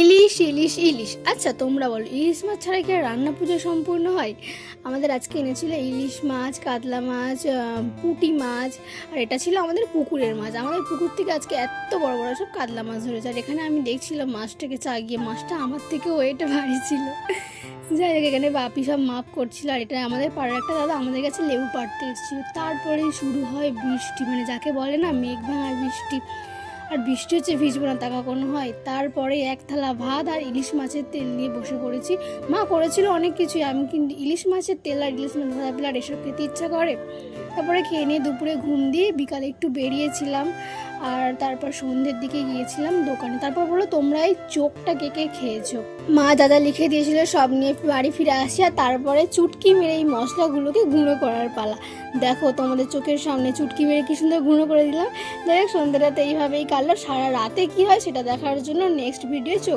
ইলিশ ইলিশ ইলিশ। আচ্ছা তোমরা বলো, ইলিশ মাছ ছাড়া কি আর রান্না পুজো সম্পূর্ণ হয়? আমাদের আজকে এনেছিল ইলিশ মাছ, কাতলা মাছ, পুঁটি মাছ। আর এটা ছিল আমাদের পুকুরের মাছ। আমাদের পুকুর থেকে আজকে এত বড় বড় সব কাতলা মাছ ধরেছে। আর এখানে আমি দেখছিলাম মাছটাকে চাগিয়ে, মাছটা আমার থেকে ওয়েটে ভারী ছিল। যাই হোক, এখানে বাপি সব মাপ করছিল। আর এটা আমাদের পাড়ার একটা দাদা আমাদের কাছে লেবু পাড়তে এসেছিল। তারপরে শুরু হয় বৃষ্টি, মানে যাকে বলে না মেঘ ভাঙা বৃষ্টি। আর বৃষ্টি হচ্ছে, ভিজবো না তা কখনো হয়? তারপরে এক থালা ভাত আর ইলিশ মাছের তেল নিয়ে বসে পড়েছি। মা করেছিল অনেক কিছুই, আমি কিন্তু ইলিশ মাছের তেল আর ইলিশ মাছ ভাজা পেলে আর এসব খেতে ইচ্ছা করে। তারপরে খেয়ে নিয়ে দুপুরে ঘুম দিয়ে বিকালে একটু বেরিয়েছিলাম। আর তারপর সন্ধ্যের দিকে গিয়েছিলাম দোকানে। তারপর বললো তোমরা এই চোখটা কে কে খেয়েছো। মা দাদা লিখে দিয়েছিল সব নিয়ে বাড়ি ফিরে আসি। আর তারপরে চুটকি মেরে এই মশলাগুলোকে গুঁড়ো করার পালা। দেখো তোমাদের চোখের সামনে চুটকি মেরে কি সুন্দর গুঁড়ো করে দিলাম। যাই হোক, সন্ধ্যেটাতে এইভাবেই কাটলো। সারা রাতে কি হয় সেটা দেখার জন্য নেক্সট ভিডিও চোখ